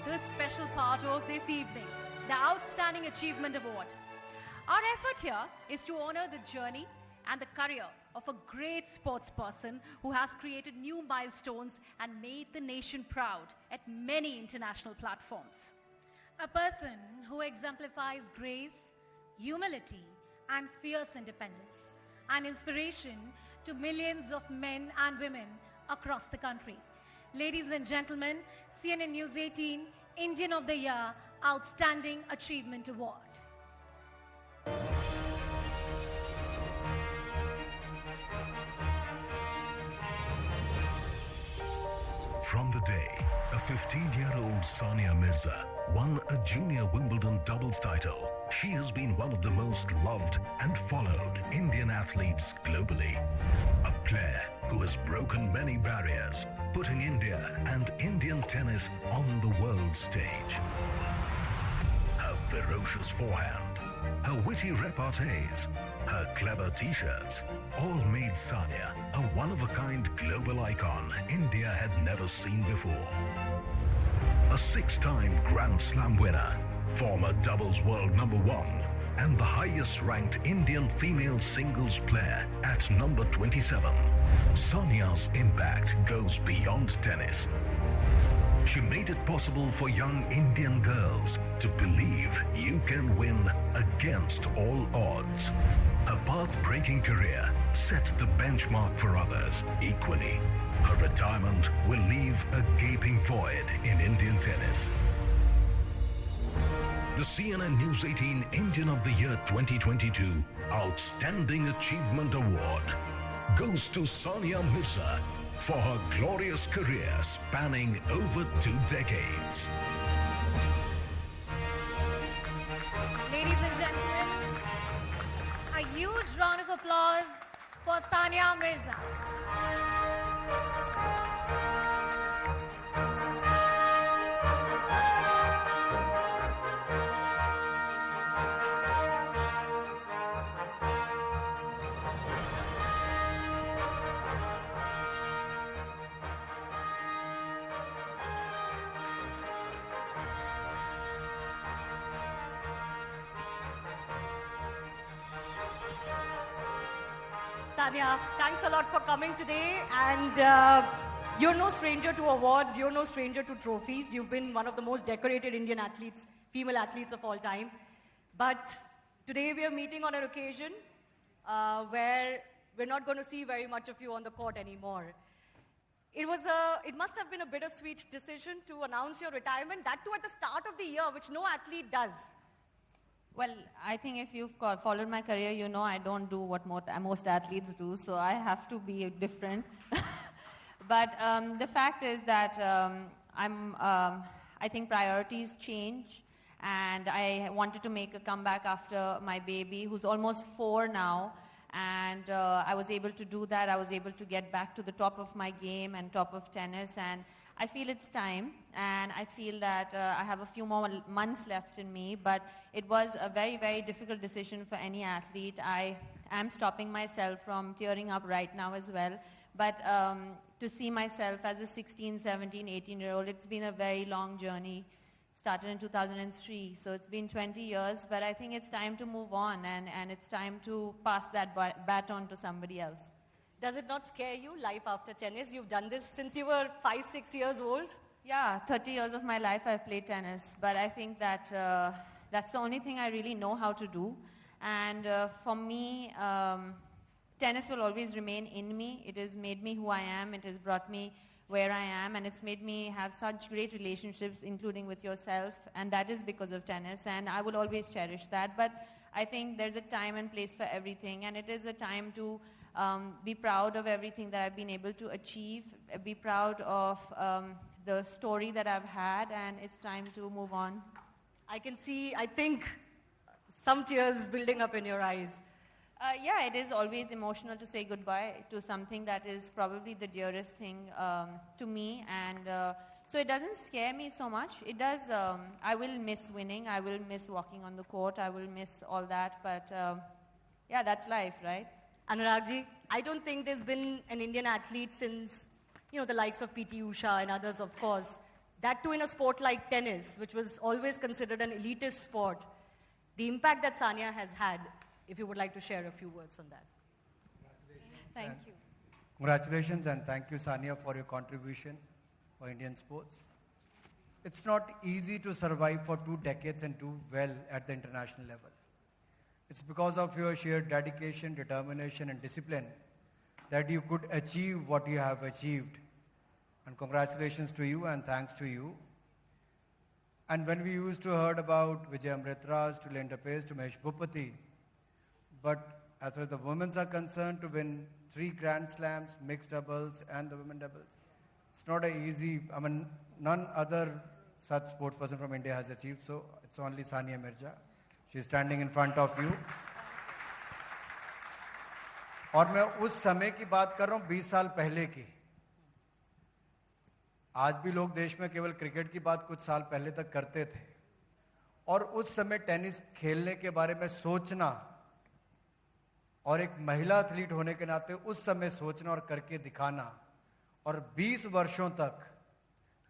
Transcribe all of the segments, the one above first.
this special part of this evening, the Outstanding Achievement Award. Our effort here is to honor the journey and the career of a great sports person who has created new milestones and made the nation proud at many international platforms. A person who exemplifies grace, humility, and fierce independence, an inspiration to millions of men and women across the country. Ladies and gentlemen, CNN-NEWS18 Indian of the Year Outstanding Achievement Award. From the day a 15-year-old Sania Mirza won a junior Wimbledon doubles title, she has been one of the most loved and followed Indian athletes globally. A player who has broken many barriers, putting India and Indian tennis on the world stage. Her ferocious forehand, her witty repartees, her clever t-shirts, all made Sania a one-of-a-kind global icon India had never seen before. A six-time Grand Slam winner, former doubles world #1, and the highest-ranked Indian female singles player at number 27. Sania's impact goes beyond tennis. She made it possible for young Indian girls to believe you can win against all odds. Her path-breaking career set the benchmark for others equally. Her retirement will leave a gaping void in Indian tennis. The CNN-NEWS18 Indian of the Year 2022 Outstanding Achievement Award goes to Sania Mirza for her glorious career spanning over 2 decades. Ladies and gentlemen, a huge round of applause for Sania Mirza. Sania, thanks a lot for coming today. And you're no stranger to awards. You're no stranger to trophies. You've been one of the most decorated Indian athletes, female athletes of all time. But today we are meeting on an occasion where we're not going to see very much of you on the court anymore. It must have been a bittersweet decision to announce your retirement, that too at the start of the year, which no athlete does. Well, I think if you've followed my career, you know I don't do what most athletes do, so I have to be different. But the fact is that I think priorities change, and I wanted to make a comeback after my baby, who's almost 4 now, and I was able to do that. I was able to get back to the top of my game and top of tennis, and I feel it's time, and I feel that I have a few more months left in me, but it was a very, very difficult decision for any athlete. I am stopping myself from tearing up right now as well, but to see myself as a 16, 17, 18-year-old, it's been a very long journey. Started in 2003, so it's been 20 years, but I think it's time to move on, and it's time to pass that baton to somebody else. Does it not scare you, life after tennis? You've done this since you were 5, 6 years old? Yeah, 30 years of my life I've played tennis, but I think that that's the only thing I really know how to do. And for me, tennis will always remain in me. It has made me who I am. It has brought me where I am, and it's made me have such great relationships, including with yourself, and that is because of tennis, and I will always cherish that. But I think there's a time and place for everything, and it is a time to be proud of everything that I've been able to achieve, be proud of the story that I've had, and it's time to move on. I can see, I think, some tears building up in your eyes. Yeah, it is always emotional to say goodbye to something that is probably the dearest thing to me, and so it doesn't scare me so much. It does, I will miss winning, I will miss walking on the court, I will miss all that, but yeah, that's life, right? Anuragji, I don't think there's been an Indian athlete since, the likes of P.T. Usha and others, of course, that too in a sport like tennis, which was always considered an elitist sport, the impact that Sania has had, if you would like to share a few words on that. Thank you. Congratulations and thank you, Sania, for your contribution for Indian sports. It's not easy to survive for 2 decades and do well at the international level. It's because of your sheer dedication, determination, and discipline that you could achieve what you have achieved. And congratulations to you and thanks to you. And when we used to heard about Vijay Amritraj, to Linda Pace, to Mahesh Bhupati, but as far as the women's are concerned, to win 3 Grand Slams, mixed doubles and the women doubles, it's not an easy, I mean, none other such sports person from India has achieved, so it's only Sania Mirza. She's standing in front of you. और मैं उस समय की बात कर रहा हूँ 20 साल पहले की. आज भी लोग देश में केवल क्रिकेट की बात कुछ साल पहले तक करते थे. और उस समय टेनिस खेलने के बारे में सोचना और एक महिला एथलीट होने के नाते उस समय सोचना और करके दिखाना और 20 वर्षों तक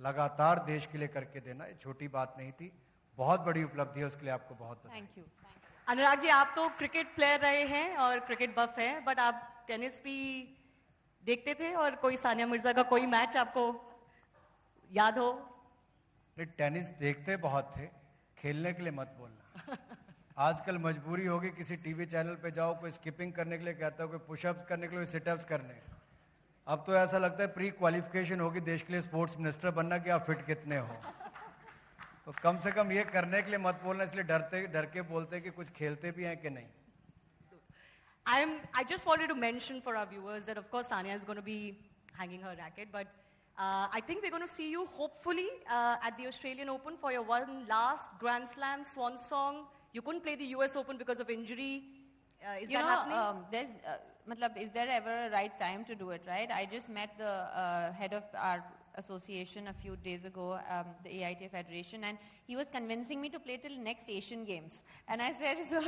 लगातार देश के लिए करके देना, ये छोटी बात नहीं थी. बहुत बड़ी उपलब्धि है, उसके लिए आपको बहुत बधाई. Thank you. अनुराग जी, आप तो क्रिकेट प्लेयर रहे हैं और क्रिकेट बफ हैं, बट आप टेनिस भी देखते थे और कोई सानिया मिर्जा का कोई मैच आपको याद हो? टेनिस देखते बहुत थे, खेलने के लिए मत बोलना. आजकल मजबूरी होगी, किसी टीवी चैनल पे जाओ, कोई स्किपिंग करने के लिए कहता है, कोई पुशअप्स करने के लिए, सिटअप्स करने. अब तो ऐसा लगता है प्री क्वालिफिकेशन होगी देश के लिए स्पोर्ट्स मिनिस्टर बनना कि आप फिट कितने हो. तो कम से कम ये करने के लिए मत बोलना, इसलिए डर के बोलते हैं कि कुछ खेलते भी हैं कि नहीं. I just wanted to mention for our viewers that of course Sania is going to be hanging her racket, but I think we're going to see you hopefully at the Australian Open for your one last Grand Slam swan song. You couldn't play the US Open because of injury. Is that happening? Is there ever a right time to do it, right? I just met the head of our association a few days ago, the ioty Federation, and he was convincing me to play till next Asian Games. And I said, sir,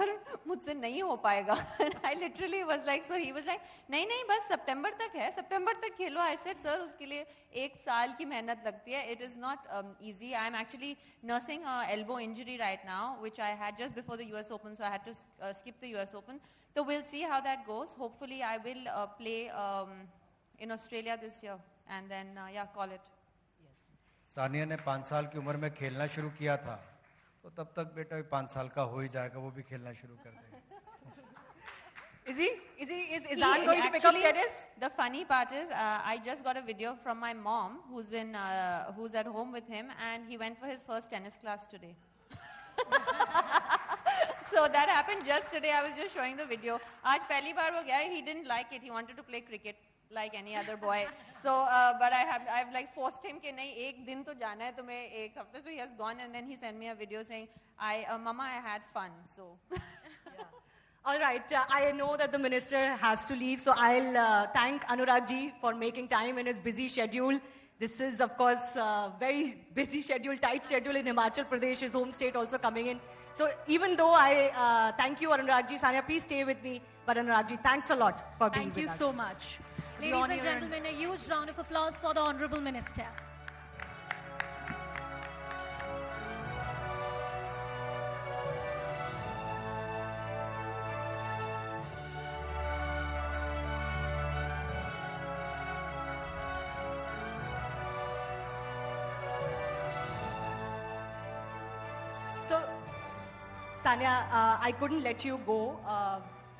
mujhse nahi ho payega. And I literally was like, so he was like, nahi, bas September tak hai, September tak khelo. I said, sir, uske liye 1 saal ki mehnat lagti hai. It is not easy. I'm actually nursing an elbow injury right now, which I had just before the US Open, so I had to skip the US Open. So we'll see how that goes. Hopefully I will play in Australia this year. And then, call it. Sania ने 5 साल की उम्र में खेलना शुरू किया था, तो तब तक बेटा 5 साल का हो ही जाएगा, वो भी खेलना शुरू कर देगा. Is Izan going to pick up tennis? The funny part is, I just got a video from my mom, who's at home with him, and he went for his first tennis class today. So that happened just today. I was just showing the video. Aaj pehli baar wo gaya, he didn't like it. He wanted to play cricket like any other boy. So, but I've like forced him कि नहीं, एक दिन तो जाना है तुम्हें, एक हफ्ते. So he has gone, and then he sent me a video saying, Mama, I had fun. So. Yeah. All right. I know that the minister has to leave, so I'll thank Anurag ji for making time in his busy schedule. This is, of course, very busy schedule, tight schedule in Himachal Pradesh, his home state also coming in. So even though I thank you, Anurag ji, Sania, please stay with me. But Anurag ji, thanks a lot for being with us. Thank you so much. Ladies and gentlemen, a huge round of applause for the Honorable Minister. So, Sania, I couldn't let you go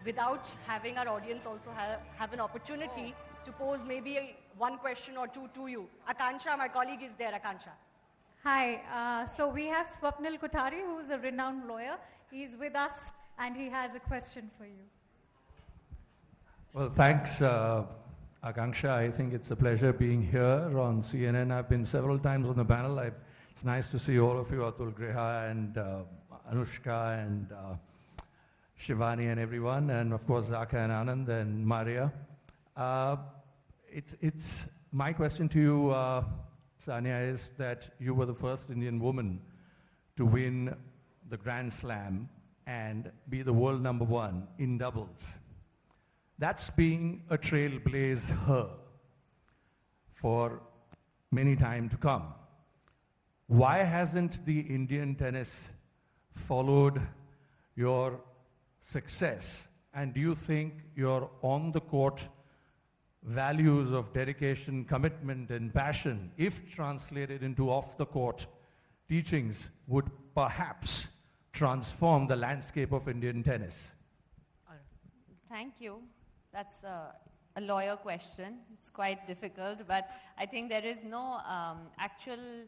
without having our audience also have an opportunity to pose maybe one question or two to you. Akansha, my colleague, is there. Akansha. Hi. So we have Swapnil Kothari, who is a renowned lawyer. He's with us, and he has a question for you. Well, thanks, Akanksha. I think it's a pleasure being here on CNN. I've been several times on the panel. It's nice to see all of you, Atul Greha and Anushka and Shivani and everyone, and of course Zaka and Anand and Maria. It's my question to you, Sania, is that you were the first Indian woman to win the Grand Slam and be the world #1 in doubles. That's being a trailblazer for many time to come. why hasn't the Indian tennis followed your success? And do you think your on-the-court values of dedication, commitment, and passion, if translated into off-the-court teachings, would perhaps transform the landscape of Indian tennis? Thank you. That's a lawyer question. It's quite difficult, but I think there is no actual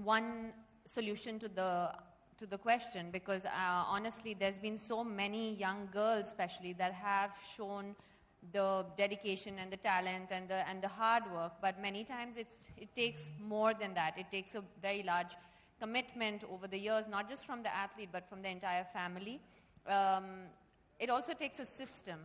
one solution to the question, because honestly, there's been so many young girls, especially, that have shown the dedication and the talent and the hard work. But many times it takes more than that. It takes a very large commitment over the years, not just from the athlete, but from the entire family. It also takes a system,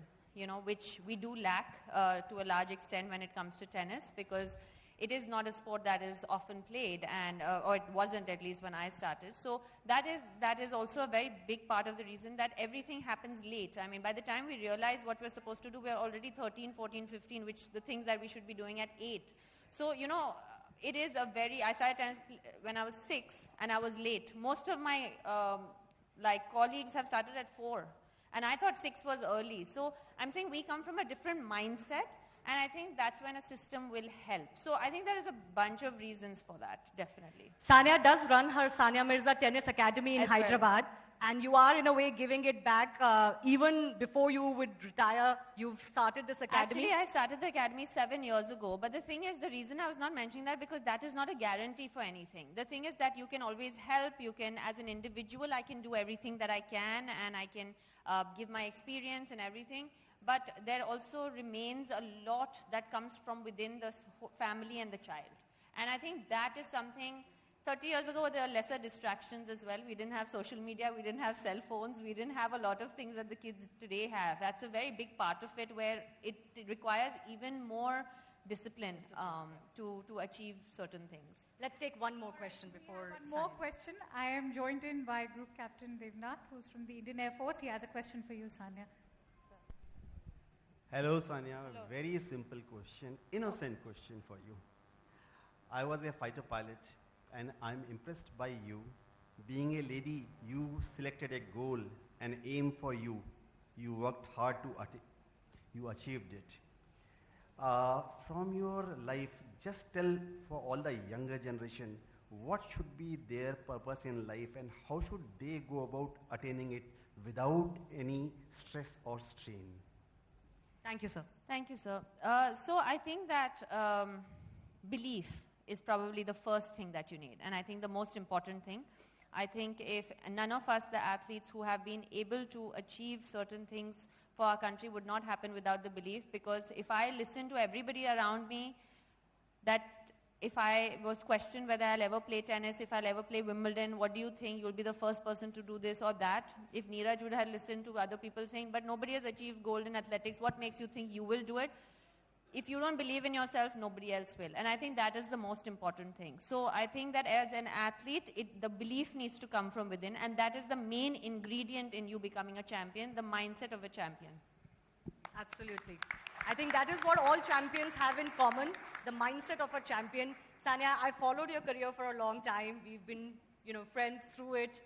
which we do lack to a large extent when it comes to tennis, because it is not a sport that is often played, and or it wasn't, at least when I started. So that is also a very big part of the reason that everything happens late. I mean, by the time we realize what we're supposed to do, we're already 13, 14, 15, which the things that we should be doing at 8. So, it is a very, I started tennis when I was 6 and I was late. Most of my colleagues have started at 4. And I thought 6 was early. So I'm saying we come from a different mindset, and I think that's when a system will help. So I think there is a bunch of reasons for that, definitely. Sania does run her Sania Mirza Tennis Academy in As well. Hyderabad, and you are in a way giving it back. Even before you would retire, you've started this academy. Actually, I started the academy 7 years ago, but the thing is, the reason I was not mentioning that, because that is not a guarantee for anything. The thing is that you can always help. You can, as an individual, I can do everything that I can, and I can give my experience and everything. But there also remains a lot that comes from within the family and the child. And I think that is something. 30 years ago, there were lesser distractions as well. We didn't have social media, we didn't have cell phones, we didn't have a lot of things that the kids today have. That's a very big part of it, where it requires even more discipline to achieve certain things. Let's take one more question before. One more question. I am joined in by Group Captain Devnath, who's from the Indian Air Force. He has a question for you, Sania. Hello, Sania. Hello. A very simple question, innocent question for you. I was a fighter pilot, and I'm impressed by you. Being a lady, you selected a goal, an aim for you. You worked hard you achieved it. From your life, just tell for all the younger generation, what should be their purpose in life, and how should they go about attaining it without any stress or strain? Thank you, sir. Thank you, sir. So I think that belief is probably the first thing that you need, and I think the most important thing. I think if none of us, the athletes who have been able to achieve certain things for our country, would not happen without the belief, because if I listen to everybody around me, that if I was questioned whether I'll ever play tennis, if I'll ever play Wimbledon, what do you think? You'll be the first person to do this or that. If Neeraj would have listened to other people saying, but nobody has achieved gold in athletics, what makes you think you will do it? If you don't believe in yourself, nobody else will. And I think that is the most important thing. So I think that as an athlete, the belief needs to come from within, and that is the main ingredient in you becoming a champion, the mindset of a champion. Absolutely. I think that is what all champions have in common, the mindset of a champion. Sania, I followed your career for a long time. We've been, friends through it.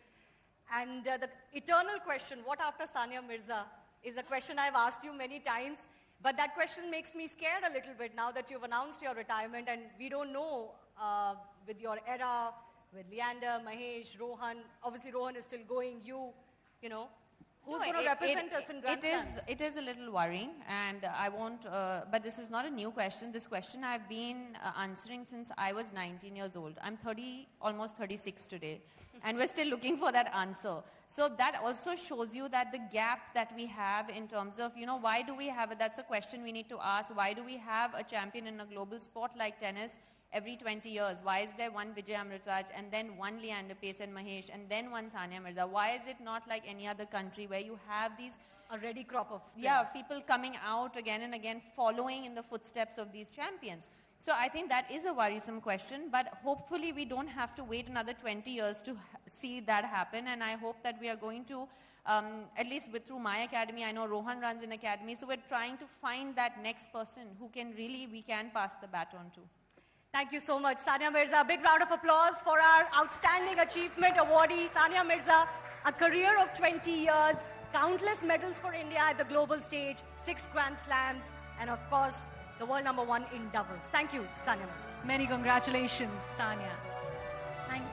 And the eternal question, what after Sania Mirza, is a question I've asked you many times. But that question makes me scared a little bit now that you've announced your retirement, and we don't know with your era, with Leander, Mahesh, Rohan. Obviously, Rohan is still going. Who's going to represent us in Grand Slams? It is a little worrying, and I won't, but this is not a new question. This question I've been answering since I was 19 years old. I'm 30, almost 36 today, and we're still looking for that answer. So that also shows you that the gap that we have in terms of, why do we have it? That's a question we need to ask. Why do we have a champion in a global sport like tennis every 20 years? Why is there one Vijay Amritraj, and then one Leander Pace and Mahesh, and then one Sania Mirza? Why is it not like any other country where you have these a ready crop of players? Yeah, people coming out again and again, following in the footsteps of these champions? So I think that is a worrisome question, but hopefully we don't have to wait another 20 years to see that happen, and I hope that we are going to, at least through my academy, I know Rohan runs an academy, so we're trying to find that next person who can we can pass the baton to. Thank you so much, Sania Mirza. A big round of applause for our Outstanding Achievement awardee, Sania Mirza. A career of 20 years, countless medals for India at the global stage, 6 Grand Slams, and of course, the world #1 in doubles. Thank you, Sania Mirza. Many congratulations, Sania. Thank